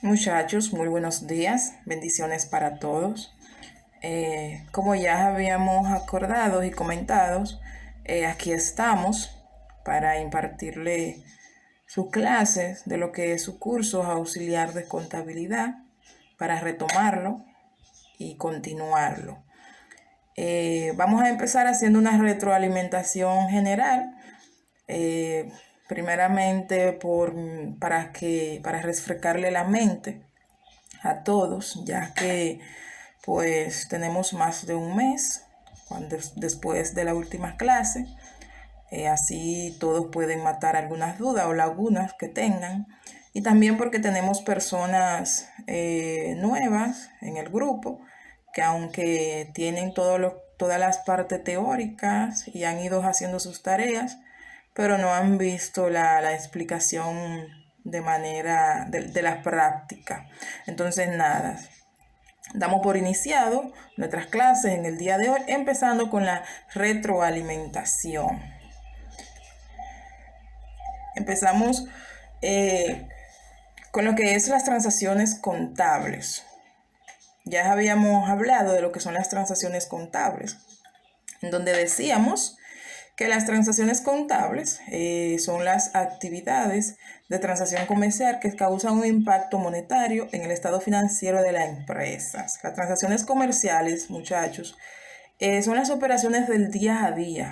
Muchachos, muy buenos días, bendiciones para todos. Como ya habíamos acordado y comentado, aquí estamos para impartirle sus clases de lo que es su curso auxiliar de contabilidad, para retomarlo y continuarlo. Vamos a empezar haciendo una retroalimentación general. eh, Primeramente para refrescarle la mente a todos, ya que pues tenemos más de un mes después de la última clase. Así todos pueden matar algunas dudas o lagunas que tengan. Y también porque tenemos personas nuevas en el grupo que aunque tienen todas las partes teóricas y han ido haciendo sus tareas, pero no han visto la explicación de la práctica. Entonces, nada, damos por iniciado nuestras clases en el día de hoy, empezando con la retroalimentación. Empezamos con lo que es las transacciones contables. Ya habíamos hablado de lo que son las transacciones contables, en donde decíamos que las transacciones contables son las actividades de transacción comercial que causan un impacto monetario en el estado financiero de las empresas. Las transacciones comerciales, muchachos, son las operaciones del día a día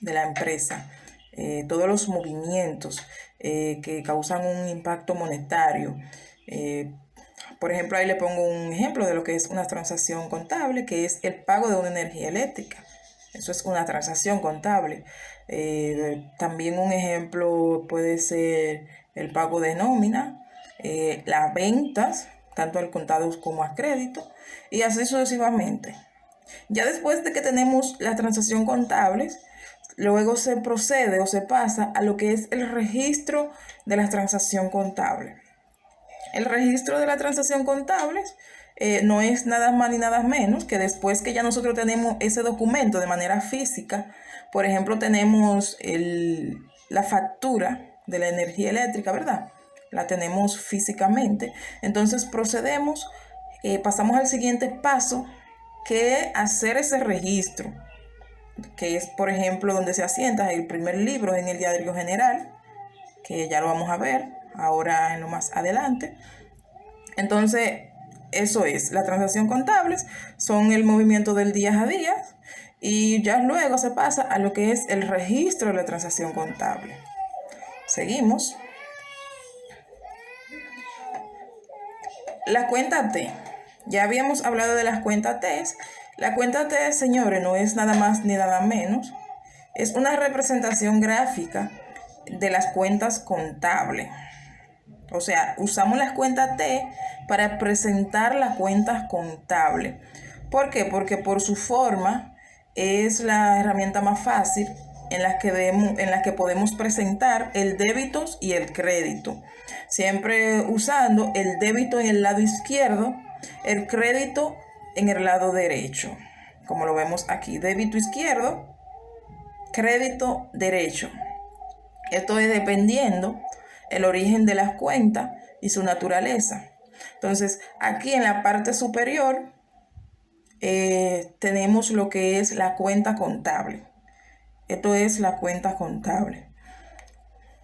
de la empresa, todos los movimientos que causan un impacto monetario. Por ejemplo, ahí le pongo un ejemplo de lo que es una transacción contable, que es el pago de una energía eléctrica. Eso es una transacción contable. También un ejemplo puede ser el pago de nómina, las ventas, tanto al contado como a crédito, y así sucesivamente. Ya después de que tenemos la transacción contable, luego se procede o se pasa a lo que es el registro de la transacción contable. El registro de la transacción contable no es nada más ni nada menos que después que ya nosotros tenemos ese documento de manera física. Por ejemplo, tenemos la factura de la energía eléctrica, ¿verdad? La tenemos físicamente. Entonces procedemos, pasamos al siguiente paso, que es hacer ese registro, que es, por ejemplo, donde se asienta el primer libro en el Diario General, que ya lo vamos a ver ahora en lo más adelante. Entonces, eso es, la transacción contables son el movimiento del día a día y ya luego se pasa a lo que es el registro de la transacción contable. Seguimos. La cuenta T. Ya habíamos hablado de las cuentas T. La cuenta T, señores, no es nada más ni nada menos. Es una representación gráfica de las cuentas contables. O sea, usamos las cuentas T para presentar las cuentas contables. ¿Por qué? Porque por su forma es la herramienta más fácil en la que podemos presentar el débito y el crédito. Siempre usando el débito en el lado izquierdo, el crédito en el lado derecho. Como lo vemos aquí, débito izquierdo, crédito derecho. Esto es dependiendo el origen de las cuentas y su naturaleza. Entonces, aquí en la parte superior tenemos lo que es la cuenta contable. Esto es la cuenta contable.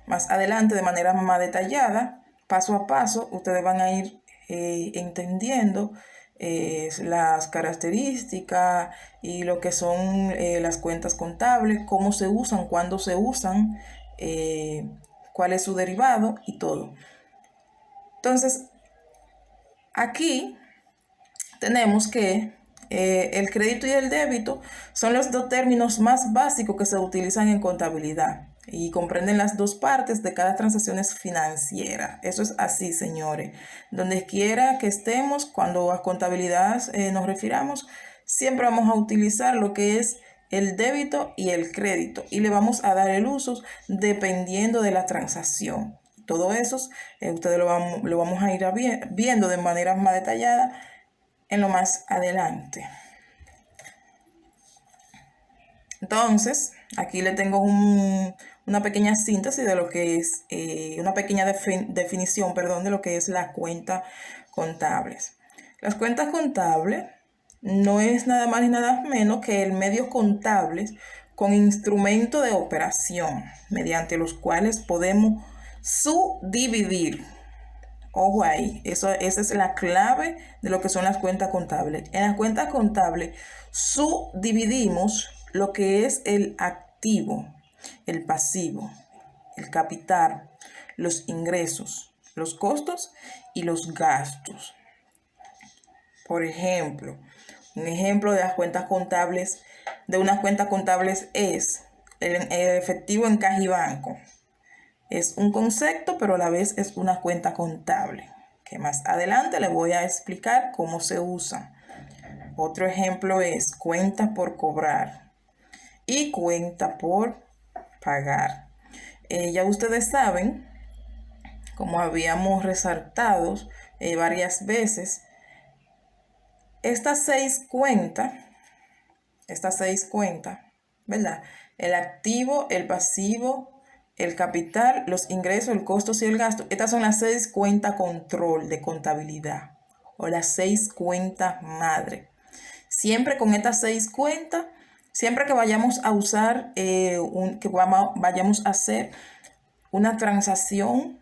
Más adelante, de manera más detallada, paso a paso, ustedes van a ir entendiendo las características y lo que son las cuentas contables, cómo se usan, cuándo se usan, cuál es su derivado y todo. Entonces, aquí tenemos que el crédito y el débito son los dos términos más básicos que se utilizan en contabilidad y comprenden las dos partes de cada transacción financiera. Eso es así, señores. Donde quiera que estemos, cuando a contabilidad nos refiramos, siempre vamos a utilizar lo que es el débito y el crédito y le vamos a dar el uso dependiendo de la transacción. Todo eso ustedes lo vamos a ir viendo de manera más detallada en lo más adelante. Entonces, aquí le tengo una pequeña síntesis de lo que es, una pequeña definición, perdón, de lo que es la cuenta contables. Las cuentas contables no es nada más ni nada menos que el medio contable con instrumento de operación mediante los cuales podemos subdividir. Ojo ahí, esa es la clave de lo que son las cuentas contables. En las cuentas contables subdividimos lo que es el activo, el pasivo, el capital, los ingresos, los costos y los gastos. Por ejemplo, un ejemplo de las cuentas contables, de unas cuentas contables es el efectivo en caja y banco. Es un concepto, pero a la vez es una cuenta contable, que más adelante les voy a explicar cómo se usa. Otro ejemplo es cuenta por cobrar y cuenta por pagar. Ya ustedes saben, como habíamos resaltado varias veces, estas seis cuentas, ¿verdad? El activo, el pasivo, el capital, los ingresos, el costo y el gasto. Estas son las 6 cuentas control de contabilidad o las 6 cuentas madre. Siempre con estas 6 cuentas, siempre que vayamos a usar, vayamos a hacer una transacción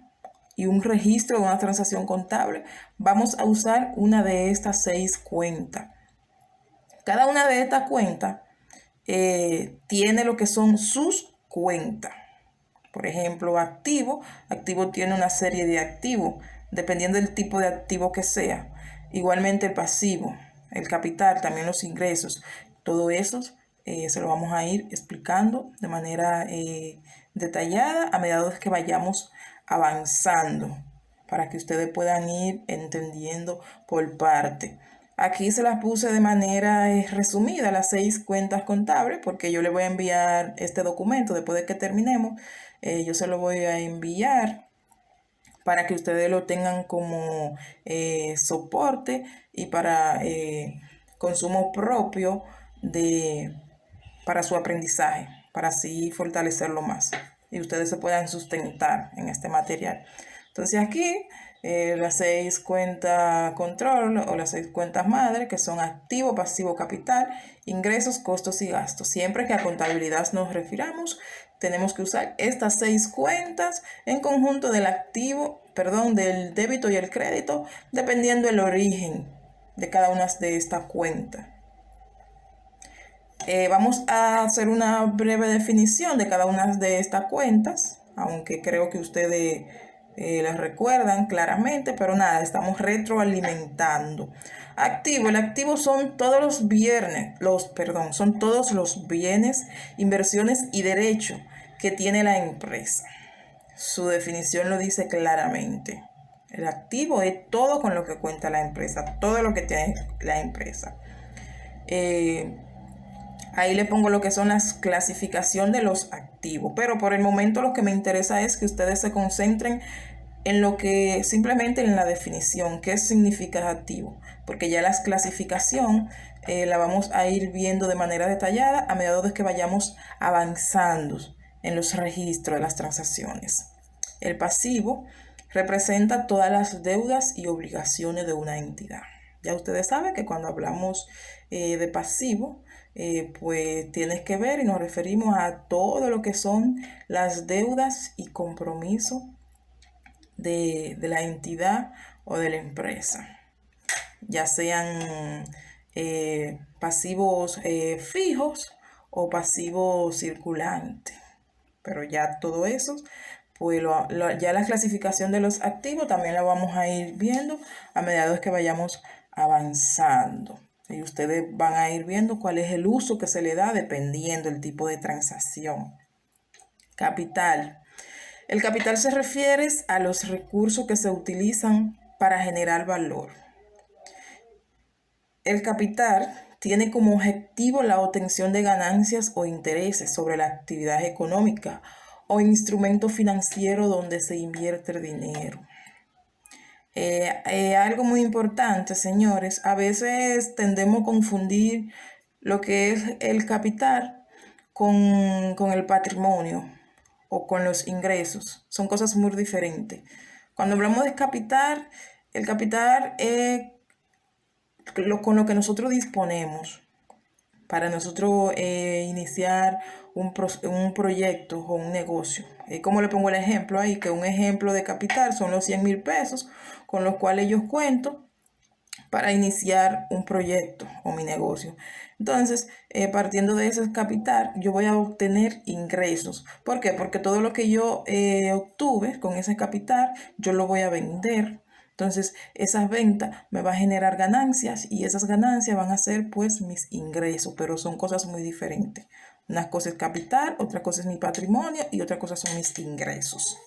y un registro de una transacción contable, vamos a usar una de estas 6 cuentas. Cada una de estas cuentas tiene lo que son sus cuentas. Por ejemplo, activo tiene una serie de activos, dependiendo del tipo de activo que sea. Igualmente el pasivo, el capital, también los ingresos. Todo eso se lo vamos a ir explicando de manera detallada a medida que vayamos avanzando, para que ustedes puedan ir entendiendo por parte. Aquí se las puse de manera resumida, las 6 cuentas contables, porque yo le voy a enviar este documento después de que terminemos. Yo se lo voy a enviar para que ustedes lo tengan como soporte y para consumo propio para su aprendizaje, para así fortalecerlo más y ustedes se puedan sustentar en este material. Entonces aquí las 6 cuentas control o las 6 cuentas madre, que son activo, pasivo, capital, ingresos, costos y gastos. Siempre que a contabilidad nos refiramos, tenemos que usar estas 6 cuentas en conjunto del del débito y el crédito, dependiendo el origen de cada una de estas cuentas. Vamos a hacer una breve definición de cada una de estas cuentas, aunque creo que ustedes las recuerdan claramente, pero nada, estamos retroalimentando. El activo son todos los bienes, inversiones y derechos que tiene la empresa. Su definición lo dice claramente. El activo es todo con lo que cuenta la empresa, todo lo que tiene la empresa. Ahí le pongo lo que son las clasificación de los activos, pero por el momento lo que me interesa es que ustedes se concentren en lo que simplemente en la definición, qué significa activo, porque ya la clasificación la vamos a ir viendo de manera detallada a medida de que vayamos avanzando en los registros de las transacciones. El pasivo representa todas las deudas y obligaciones de una entidad. Ya ustedes saben que cuando hablamos de pasivo, pues tienes que ver y nos referimos a todo lo que son las deudas y compromisos de la entidad o de la empresa, ya sean pasivos fijos o pasivos circulantes. Pero ya todo eso, pues ya la clasificación de los activos también la vamos a ir viendo a medida que vayamos avanzando. Y ustedes van a ir viendo cuál es el uso que se le da dependiendo del tipo de transacción. Capital. El capital se refiere a los recursos que se utilizan para generar valor. El capital tiene como objetivo la obtención de ganancias o intereses sobre la actividad económica o instrumento financiero donde se invierte el dinero. Algo muy importante, señores, a veces tendemos a confundir lo que es el capital con el patrimonio o con los ingresos. Son cosas muy diferentes. Cuando hablamos de capital, el capital es con lo que nosotros disponemos para nosotros iniciar un proyecto o un negocio. ¿Cómo le pongo el ejemplo ahí? Que un ejemplo de capital son los 100,000 pesos con los cuales yo cuento para iniciar un proyecto o mi negocio. Entonces, partiendo de ese capital, yo voy a obtener ingresos. ¿Por qué? Porque todo lo que yo obtuve con ese capital, yo lo voy a vender. Entonces, esas ventas me van a generar ganancias y esas ganancias van a ser pues mis ingresos, pero son cosas muy diferentes. Una cosa es capital, otra cosa es mi patrimonio y otra cosa son mis ingresos.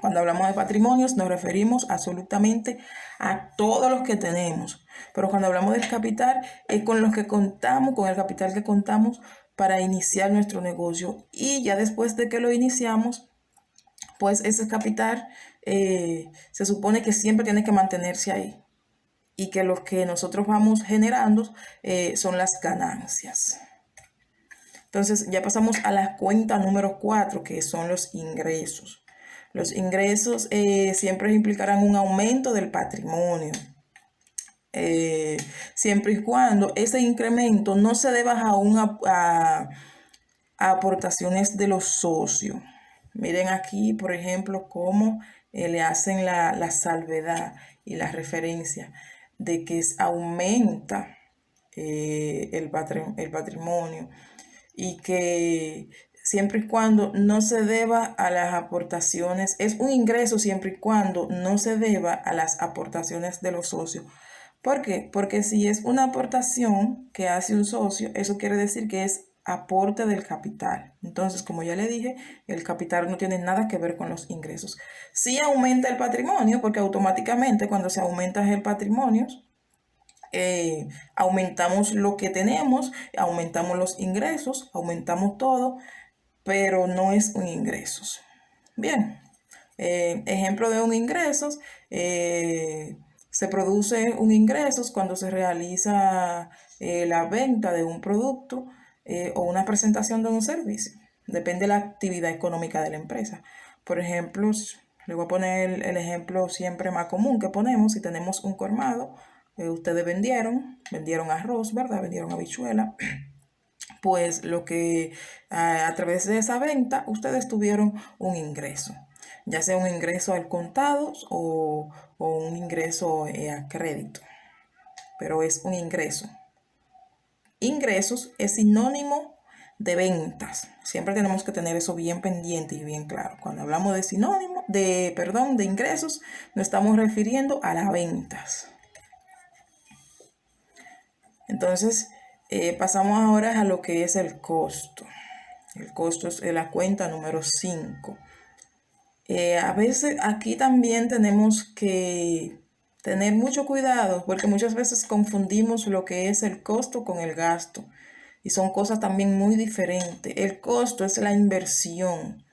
Cuando hablamos de patrimonios nos referimos absolutamente a todos los que tenemos, pero cuando hablamos del capital es con los que contamos, con el capital que contamos para iniciar nuestro negocio, y ya después de que lo iniciamos, pues ese capital se supone que siempre tiene que mantenerse ahí y que lo que nosotros vamos generando son las ganancias. Entonces ya pasamos a la cuenta número 4, que son los ingresos. Los ingresos siempre implicarán un aumento del patrimonio, siempre y cuando ese incremento no se deba a aportaciones de los socios. Miren aquí, por ejemplo, cómo le hacen la salvedad y la referencia de que aumenta el patrimonio, y que siempre y cuando no se deba a las aportaciones, es un ingreso siempre y cuando no se deba a las aportaciones de los socios. ¿Por qué? Porque si es una aportación que hace un socio, eso quiere decir que es aporte del capital. Entonces, como ya le dije, el capital no tiene nada que ver con los ingresos. Sí aumenta el patrimonio, porque automáticamente cuando se aumenta el patrimonio, aumentamos lo que tenemos, aumentamos los ingresos, aumentamos todo, pero no es un ingreso. Bien, ejemplo de un ingreso, se produce un ingreso cuando se realiza la venta de un producto o una presentación de un servicio. Depende de la actividad económica de la empresa. Por ejemplo, le voy a poner el ejemplo siempre más común que ponemos. Si tenemos un colmado, ustedes vendieron arroz, ¿verdad? Vendieron habichuela. Pues lo que a través de esa venta ustedes tuvieron un ingreso, ya sea un ingreso al contado o un ingreso a crédito, pero es un ingreso. Ingresos es sinónimo de ventas. Siempre tenemos que tener eso bien pendiente y bien claro. Cuando hablamos de de ingresos, nos estamos refiriendo a las ventas. Entonces, pasamos ahora a lo que es el costo. El costo es la cuenta número 5. A veces aquí también tenemos que tener mucho cuidado porque muchas veces confundimos lo que es el costo con el gasto. Y son cosas también muy diferentes. El costo es la inversión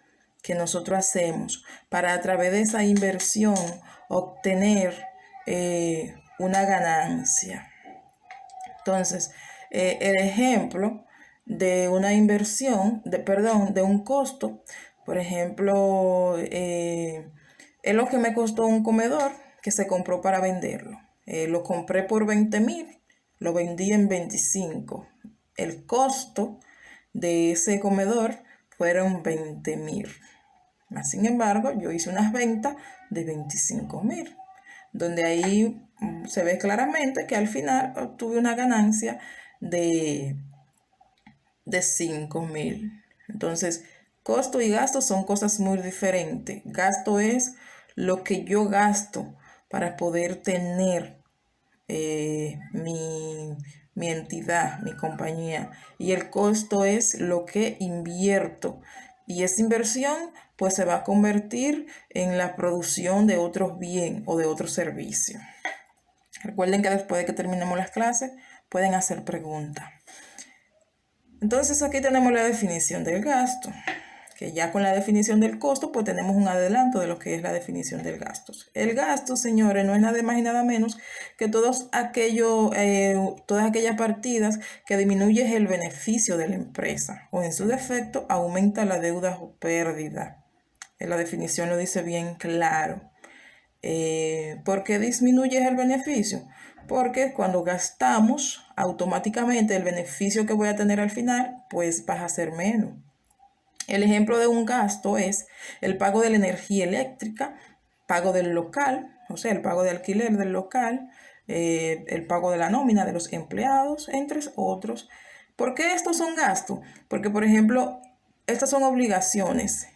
que nosotros hacemos para a través de esa inversión obtener una ganancia. Entonces, el ejemplo de una inversión, de un costo, por ejemplo, es lo que me costó un comedor que se compró para venderlo. Lo compré por 20,000, lo vendí en 25. El costo de ese comedor fueron 20,000. Sin embargo, yo hice unas ventas de 25,000, donde ahí se ve claramente que al final obtuve una ganancia de 5,000. Entonces, costo y gasto son cosas muy diferentes. Gasto es lo que yo gasto para poder tener mi entidad, mi compañía. Y el costo es lo que invierto. Y esa inversión pues se va a convertir en la producción de otros bienes o de otros servicios. Recuerden que después de que terminemos las clases pueden hacer preguntas. Entonces aquí tenemos la definición del gasto. que ya con la definición del costo, pues tenemos un adelanto de lo que es la definición del gasto. El gasto, señores, no es nada más y nada menos que todas aquellas partidas que disminuyen el beneficio de la empresa o en su defecto aumenta la deuda o pérdida. La definición lo dice bien claro. ¿Por qué disminuye el beneficio? Porque cuando gastamos, automáticamente el beneficio que voy a tener al final, pues va a ser menos. El ejemplo de un gasto es el pago de la energía eléctrica, pago del local, o sea, el pago de alquiler del local, el pago de la nómina de los empleados, entre otros. ¿Por qué estos son gastos? Porque, por ejemplo, estas son obligaciones.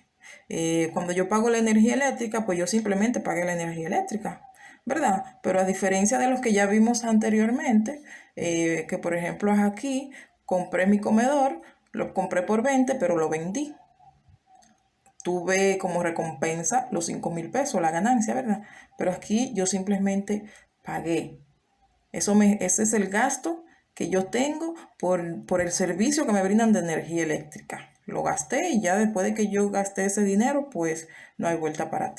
Cuando yo pago la energía eléctrica, pues yo simplemente pagué la energía eléctrica, ¿verdad? Pero a diferencia de los que ya vimos anteriormente, que por ejemplo aquí compré mi comedor, lo compré por 20, pero lo vendí. Tuve como recompensa los 5,000 pesos, la ganancia, ¿verdad? Pero aquí yo simplemente pagué. Ese es el gasto que yo tengo por el servicio que me brindan de energía eléctrica. Lo gasté y ya después de que yo gasté ese dinero, pues no hay vuelta para atrás.